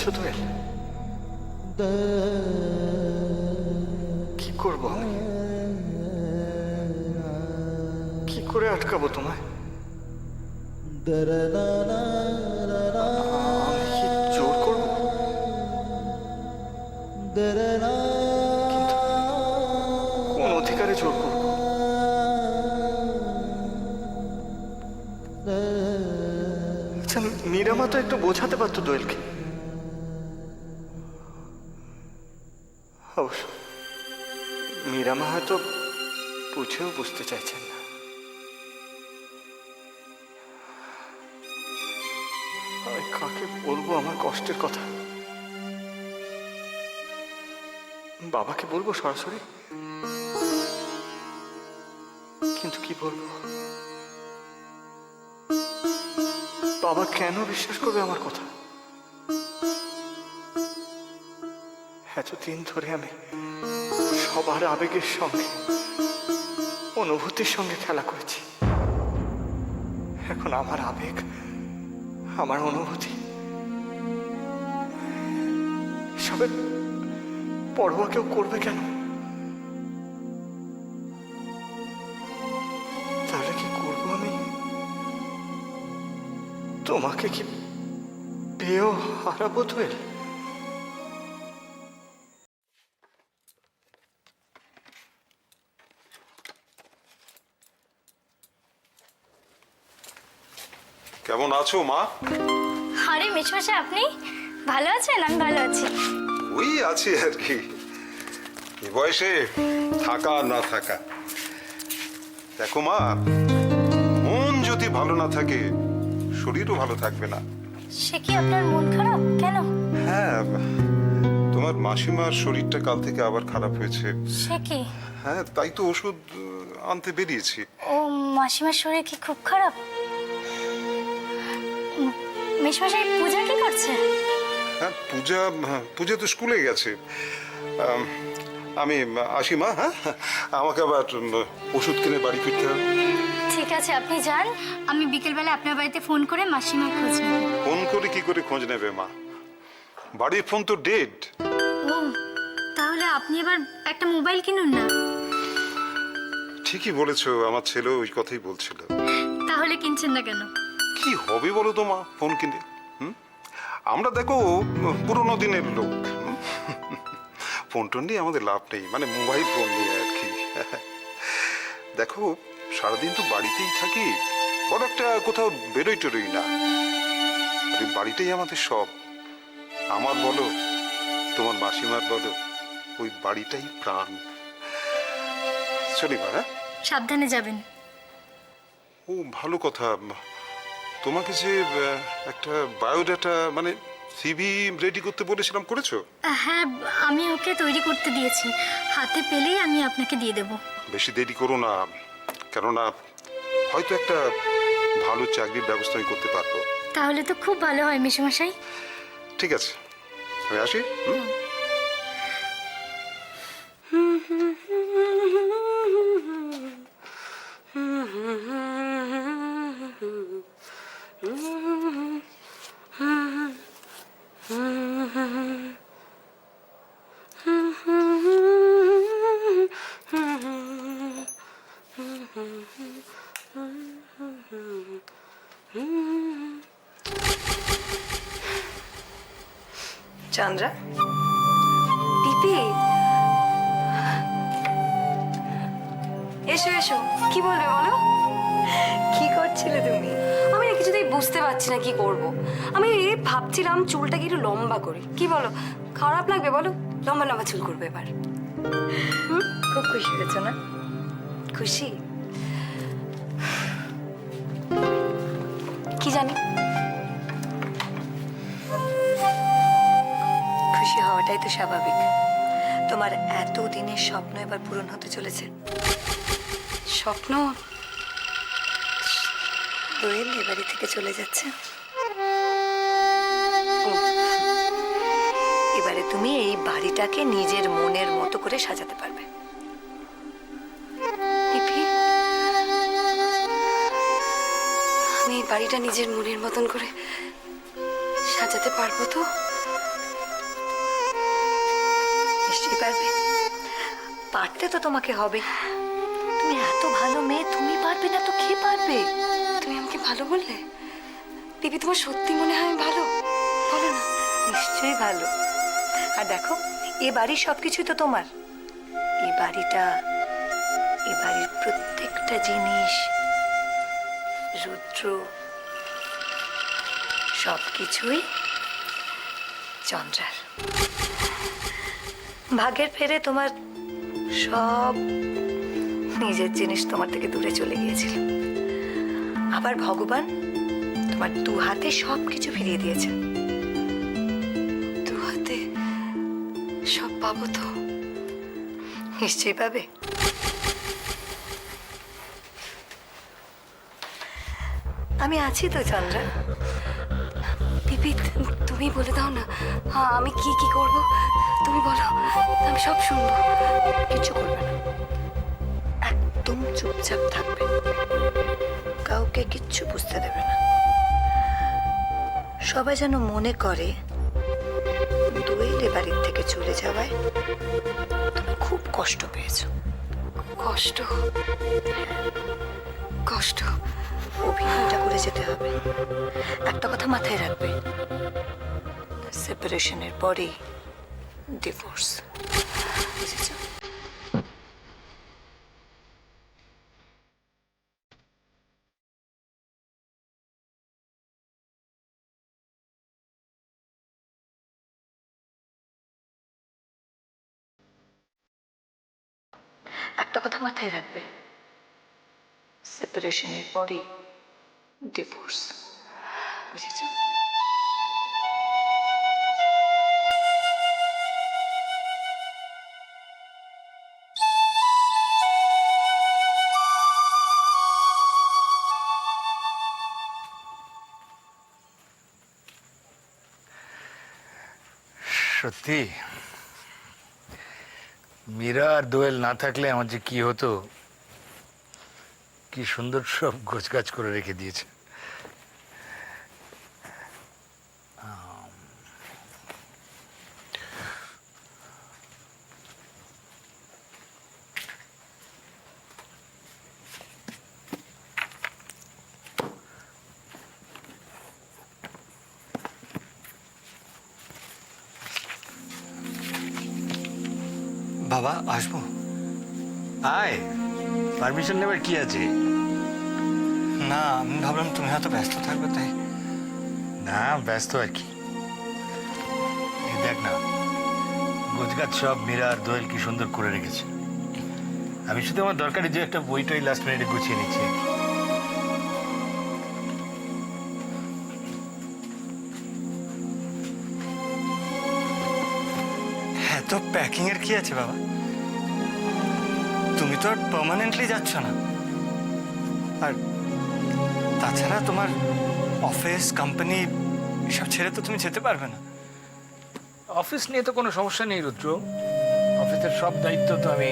যাচ্ছ দোয়েল? কি করবো আমি? কি করে আটকাবো তোমায়? আমি কি জোর করবো? কিন্তু কোন অধিকারে জোর করবো? আচ্ছা, মীরামা তো একটু বোঝাতে পারতো দোয়েলকে। অবশ্য মীরামা হয়তো বুঝেও বুঝতে চাইছেন না। আমি কাকে বলবো আমার কষ্টের কথা? বাবাকে বলবো সরাসরি, কিন্তু কি বলবো? বাবা কেন বিশ্বাস করবে আমার কথা? এতদিন ধরে আমি সবার আবেগের সঙ্গে, অনুভূতির সঙ্গে খেলা করেছি। এখন আমার আবেগ, আমার অনুভূতি সবের পরোয়া কেউ করবে কেন? তাহলে কি করবো আমি? তোমাকে কি পেয়েও হারাবো দোয়েল? কেমন আছো মা? আরে মেশমশাই, আপনি ভালো আছেন? আমি ভালো আছি। ওই আছি আর কি, এ বয়সে থাকা আর না থাকা। দেখো মা, মন যদি ভালো না থাকে শরীরও ভালো থাকবে না। সে কি, আপনার মন খারাপ কেন? হ্যাঁ, তোমার মাসিমার শরীরটা কাল থেকে আবার খারাপ হয়েছে। সে কি? হ্যাঁ, তাই তো ওষুধ আনতে বেরিয়েছি। ও, মাসিমার শরীর কি খুব খারাপ? মেশমশাই, পূজা কি করছে? হ্যাঁ, পূজা তো স্কুলে গেছে। আমি আসি মা। হ্যাঁ, আমাকে আবার ওষুধ কিনে বাড়ি ফিরতে হবে। ঠিক আছে, আপনি যান। আমি বিকেলবেলা আপনার বাড়িতে ফোন করে মাসিমার খোঁজ নেব। ফোন করে কি করে খোঁজ নেবে মা? বাড়ির ফোন তো ডেড। ও, তাহলে আপনি এবার একটা মোবাইল কিনুন না। ঠিকই বলেছো, আমার ছেলে ওই কথাই বলছিল। তাহলে কিনছেন না কেন? কি হবে বলো তো মা ফোন কিনে? আমরা দেখো পুরোনো দিনের লোক। ফোন টোন নিয়ে আমাদের লাভ নেই, মানে মোবাইল ফোন নিয়ে আর কি। দেখো, সারাদিন তো বাড়িতেই থাকি, বড় একটা কোথাও বেরোই টেরোই না। আর এই বাড়িটাই আমাদের সব। আমার বলো, তোমার মাসিমার বলো, ওই বাড়িটাই প্রাণ। চলি মা। হ্যাঁ, সাবধানে যাবেন। ও ভালো কথা। তোমাকে যে একটা বায়োডাটা মানে সিভি রেডি করতে বলেছিলাম, করেছো? হ্যাঁ, আমি ওকে তৈরি করতে দিয়েছি। হাতে পেলেই আমি আপনাকে দিয়ে দেব। বেশি দেরি করো না, কেননা হয়তো একটা ভালো চাকরির ব্যবস্থা আমি করতে পারবো। তাহলে তো খুব ভালো হয় মেশমশাই। ঠিক আছে, আমি আসি। চন্দ্রা, পিপি, এসো এসো। কি বলবে বলো? কি করছিলে তুমি? আমি না কিছুতেই বুঝতে পারছি না কি করব। আমি ভাবছিলাম চুলটাকে একটু লম্বা করি। কি বলো, খারাপ লাগবে বলো? লম্বা লম্বা চুল করবে এবার। খুব খুশি হয়েছো না? খুশি? কি জানি, খুশি হওয়াটাই তো স্বাভাবিক। তোমার এত দিনের স্বপ্ন এবার পূরণ হতে চলেছে। স্বপ্ন দোয়েল এ বাড়ি থেকে চলে যাচ্ছে। এবারে তুমি এই বাড়িটাকে নিজের মনের মতো করে সাজাতে পারবে। পিপি, আমি এই বাড়িটা নিজের মনের মতন করে সাজাতে পারবো তো? পারতে তো তোমাকে হবে। তুমি এত ভালো মেয়ে, তুমি পারবে না তো কে পারবে? তুমি আমাকে ভালো বললে? দিদি, তোমার সত্যি মনে হয় আমি ভালো? বলো না। নিশ্চয়ই ভালো। আর দেখো, এ বাড়ির সবকিছু তো তোমার। এ বাড়িটা, এ বাড়ির প্রত্যেকটা জিনিস, রুদ্র, সবকিছুই চন্দ্রার। ভাগ্যের ফেরে তোমার সব নিজের জিনিস তোমার থেকে দূরে চলে গিয়েছিল। আবার ভগবান তোমার দু হাতে সবকিছু ফিরিয়ে দিয়েছেন। দু হাতে সব পাবো তো? নিশ্চয়ই পাবে। আমি আছি তো চন্দ্রা। পিপি, তুমি বলে দাও না। হ্যাঁ, আমি কি কি করব তুমি বলো, আমি সব শুনবো। কিছু করবে না, একদম চুপচাপ থাকবে, কাউকে কিচ্ছু বুঝতে দেবে না। সবাই যেন মনে করে দোয়েল বাড়ির থেকে চলে যাওয়ায় তুমি খুব কষ্ট পেয়েছো। কষ্ট? কষ্ট? অভিনয়টা করে যেতে হবে। একটা কথা মাথায় রাখবে, সেপারেশনের পরেই ডিভোর্স, বুঝেছো? একটা কথা মাথায় রাখবে, সেপারেশনের পরেই ডিভোর্স, বুঝেছো? সত্যি মীরা আর দোয়েল না থাকলে আমার যে কি হতো। কি সুন্দর সব গোছগাছ করে রেখে দিয়েছে। বাবা, আসবো? আয়, পারমিশন নেবার কি আছে? না, আমি ভাবলাম তুমি হয়তো ব্যস্ত থাকবে তাই। না, ব্যস্ত আর কি। এই দেখ না, গোছগাছ সব মীরা আর দোয়েল কি সুন্দর করে রেখেছে। আমি শুধু আমার দরকারি যে একটা বইটাই লাস্ট মিনিটে গুছিয়ে নিচ্ছি। হ্যাঁ, তো প্যাকিং এর কি আছে বাবা? তুমি তো আর পার্মানেন্টলি যাচ্ছ না। আর তাছাড়া তোমার অফিস, কোম্পানি এসব ছেড়ে তো তুমি যেতে পারবে না। অফিস নিয়ে তো কোনো সমস্যা নেই রুদ্র। অফিসের সব দায়িত্ব তো আমি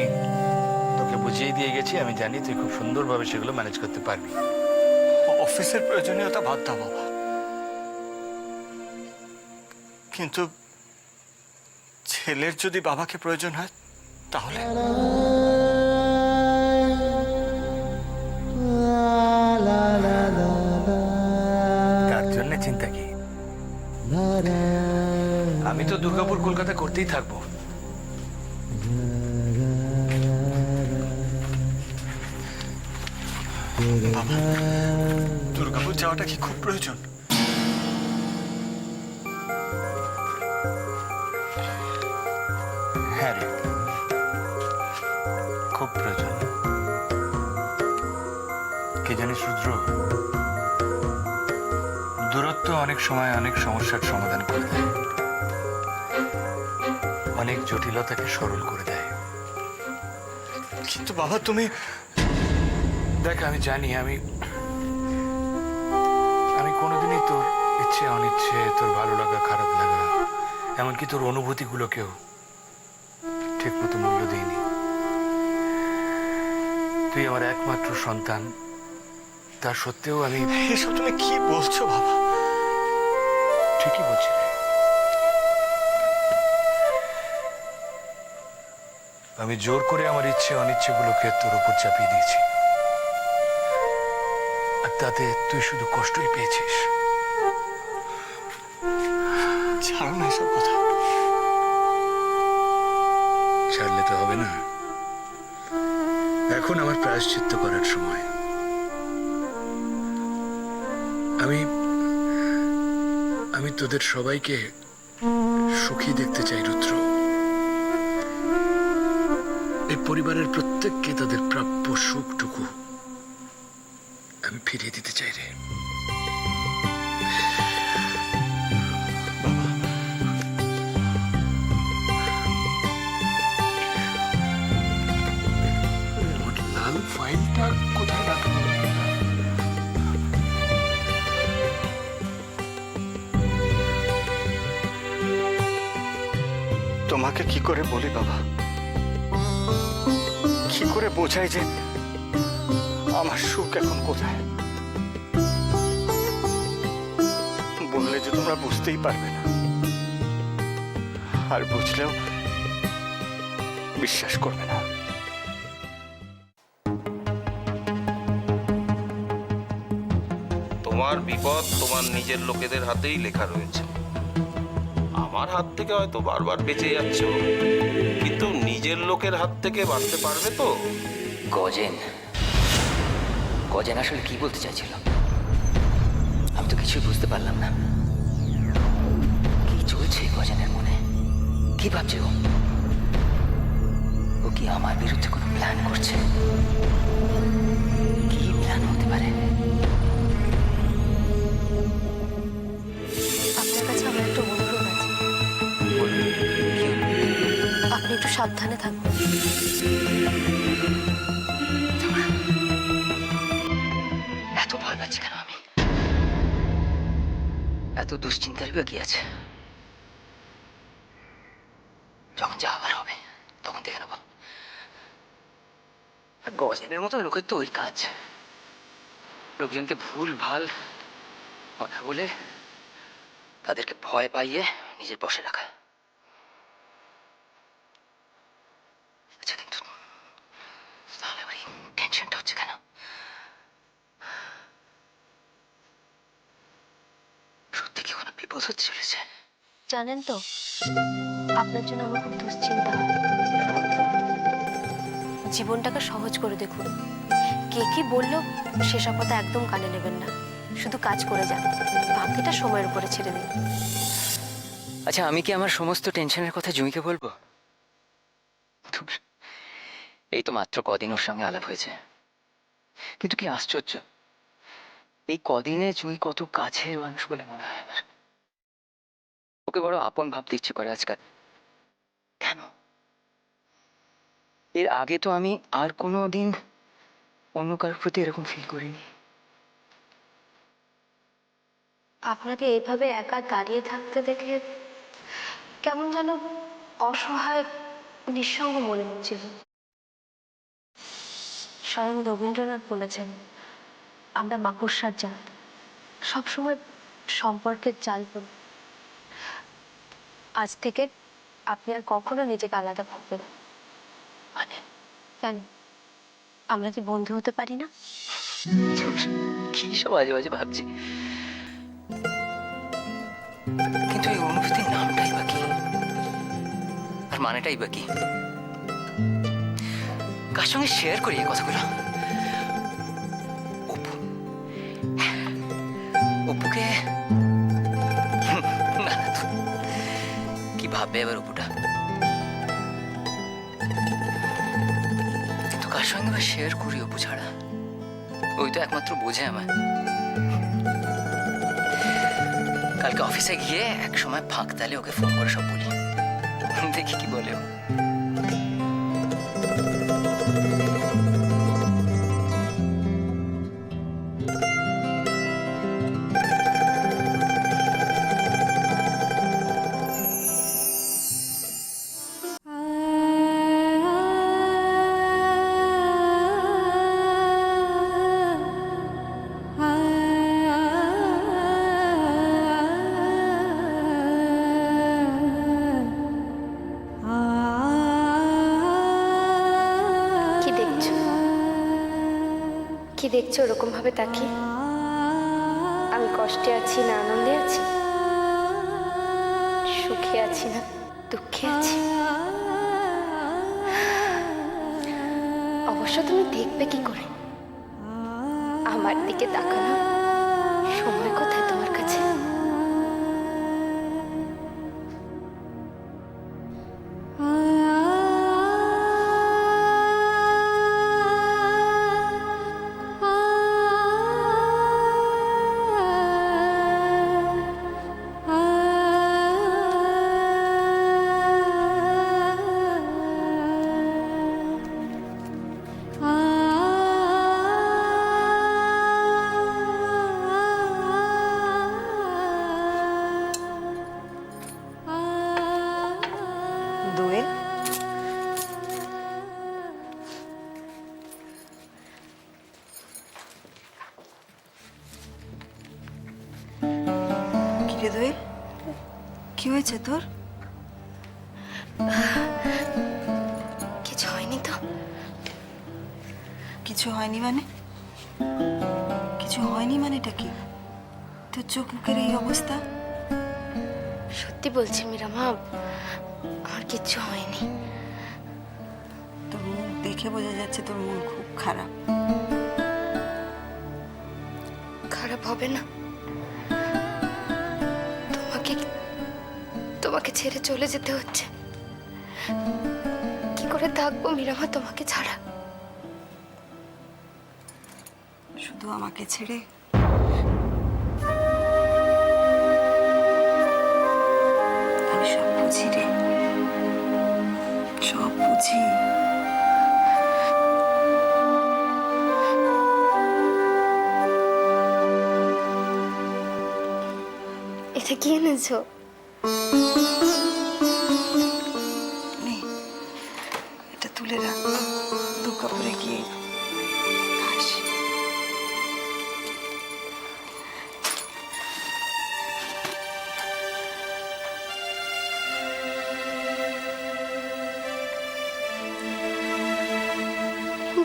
তোকে বুঝিয়ে দিয়ে গেছি। আমি জানি তুই খুব সুন্দরভাবে সেগুলো ম্যানেজ করতে পারবি। অফিসের প্রয়োজনীয়তা বাদ দাও বাবা, কিন্তু ছেলের যদি বাবাকে প্রয়োজন হয় তাহলে? তার জন্য চিন্তা কি? আমি তো দুর্গাপুর কলকাতা করতেই থাকবো। বাবা, দুর্গাপুর যাওয়াটা কি খুব প্রয়োজন? হ্যাঁ রে, খুব প্রয়োজন। কে জানিস রুদ্র, দূরত্ব অনেক সময় অনেক সমস্যার সমাধান করে দেয়, অনেক জটিলতাকে সরল করে দেয়। কিন্তু বাবা তুমি... দেখ, আমি জানি আমি কোনোদিনই তোর ইচ্ছে অনিচ্ছে, তোর ভালো লাগা খারাপ লাগা, এমনকি তোর অনুভূতিগুলোকেও ঠিক মতো মূল্য দিইনি। তুই আমার একমাত্র সন্তান, তা সত্ত্বেও আমি... এসব তুমি কি বলছো বাবা? ঠিকই বলছি রে। আমি জোর করে আমার ইচ্ছে অনিচ্ছেগুলোকে তোর উপর চাপিয়ে দিয়েছি, আর তাতে তুই শুধু কষ্টই পেয়েছিস। ছাড়ো না এসব কথা। ছাড়লে তো হবে না, এখন আমার প্রায়শ্চিত্ত করার সময়। আমি আমি তোদের সবাইকে সুখী দেখতে চাই রুদ্র। এই পরিবারের প্রত্যেককে তাদের প্রাপ্য সুখটুকু আমি ফিরিয়ে দিতে চাই রে। আমার লাল ফাইলটা কোথায় রাখবো? তোমাকে কি করে বলি বাবা, কি করে বোঝাই যে আমার সুখ এখন কোথায়? বললে যে তোমরা বুঝতেই পারবে না, আর বুঝলেও বিশ্বাস করবে না। তোমার বিপদ তোমার নিজের লোকেদের হাতেই লেখা রয়েছে। আমার হাত থেকে হয়তো বারবার বেঁচে যাচ্ছ, কিন্তু নিজের লোকের হাত থেকে বাঁচতে পারবে তো? গজেন গজেন আসলে কি বলতে চাইছিল আমি তো কিছুই বুঝতে পারলাম না। কি চলছে গজেনের মনে? কি ভাবছে ও? ও কি আমার বিরুদ্ধে কোনো প্ল্যান করছে? কি প্ল্যান হতে পারে? আপনার কাছে আমার একটা অনুরোধ আছে, বলুন, কি হলো? আপনি একটু সাবধানে থাকবেন। এত ভয় পাচ্ছি কেন আমি? এত দুশ্চিন্তার কি আছে? যখন যা আবার হবে তখন দেখে নেব। আর গজেনের মতো লোকের তো ওই কাজ, লোকজনকে ভুল ভাল কথা বলে তাদেরকে ভয় পাইয়ে নিজের বশে রাখা। আচ্ছা, কিন্তু তাহলে আবার এই টেনশনটা হচ্ছে কেন? সত্যি কি কোনো বিপদ হচ্ছে চলেছে? জানেন তো, আপনার জন্য আমার খুব দুশ্চিন্তা হয়। জীবনটাকে সহজ করে দেখুন। কে কি বললো সেসব কথা একদম কানে নেবেন না, শুধু কাজ করে যান, বাকিটা সময়ের উপরে ছেড়ে দিন। আচ্ছা, আমি কি আমার সমস্ত টেনশনের কথা জুঁইকে বলবো? ধুর, এই তো মাত্র কদিন ওর সঙ্গে আলাপ হয়েছে, কিন্তু কি আশ্চর্য, এই কদিনে জুঁই কত কাছের মানুষ বলে মনে হয় আমার। ওকে বড় আপন ভাবতে ইচ্ছে করে আজকাল। কেন? এর আগে তো আমি আর কোনো দিন অন্য কারোর প্রতি এরকম ফিল করিনি। আপনাকে এইভাবে একা দাঁড়িয়ে থাকতে দেখে কেমন যেন অসহায়, নিঃসঙ্গ মনে হচ্ছিল। স্বয়ং রবীন্দ্রনাথ বলেছেন, আমরা মাকড়সার জাত, সবসময় সম্পর্কের জাল করি। আজ থেকে আপনি আর কখনো নিজেকে আলাদা ভাববেন না। মানে কেন, আমরা কি বন্ধু হতে পারি না? কি সব আজে বাজে ভাবছি। কিন্তু এই অনুভূতির নামটাই বা কি, আর মানেটাই বা কি? কার সঙ্গে শেয়ার করি এই কথাগুলো? অপু, অপুকে না না তো, কি ভাববে এবার অপুটা? কিন্তু কার সঙ্গে বা শেয়ার করি অপু ছাড়া? ওই তো একমাত্র বোঝে আমায়। কালকে অফিসে গিয়ে এক সময় ফাঁক তালে ওকে ফোন করে সব বলি, দেখি কি বলে ও। কি দেখছো ওরকম ভাবে তাকিয়ে? আমি কষ্টে আছি না আনন্দে আছি, সুখে আছি না দুঃখে আছি? অবশ্য তুমি দেখবে কি করে? আমার দিকে তাকানো সময় কোথায় তোমার কাছে? দোয়েল, কিরে দোয়েল, কি হয়েছে তোর? কিছু হয়নি তো? কিছু হয়নি মানে? কিছু হয়নি মানেটা কি? তোর চোখ মুখের এই অবস্থা? সত্যি বলছি মীরামা, আমার কিচ্ছু হয়নি। তোর মুখ দেখে বোঝা যাচ্ছে তোর মন খুব খারাপ। খারাপ হবে না? তোমাকে তোমাকে ছেড়ে চলে যেতে হচ্ছে। কি করে থাকবো মীরামা তোমাকে ছাড়া? শুধু আমাকে ছেড়ে? আমি সব বুঝি রে, সব বুঝি। এটা কি এনেছো? নে, এটা তুলে রাখ, দুর্গাপুরে গিয়ে খাস।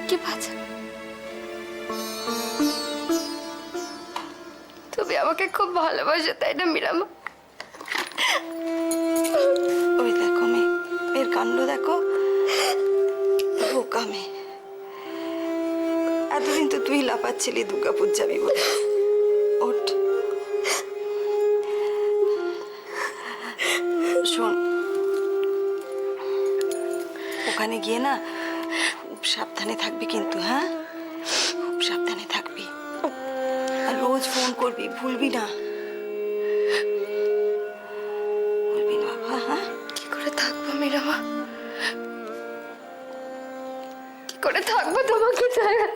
কি বাজা! তুমি আমাকে খুব ভালোবাসো তাই না মীরামা? ওই দেখো মেয়ে, এর কাণ্ড দেখো, বোকা মেয়ে। এতদিন তো তুই লাফাচ্ছিলি দুর্গাপুর যাবি বলে। ওঠ, শোন, ওখানে গিয়ে না খুব সাবধানে থাকবি কিন্তু, হ্যাঁ? খুব সাবধানে থাকবি, আর রোজ ফোন করবি, ভুলবি না। ভুলবি না বাবা, হ্যাঁ? কি করে থাকবো মীরামা? কি করে থাকবো তোমাকে ছাড়া?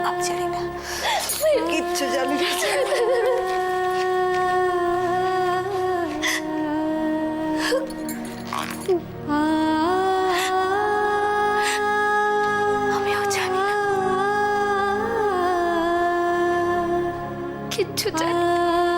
আমি জানি না, কিচ্ছু জানি না। আমিও জানি না, কিচ্ছু জানি না।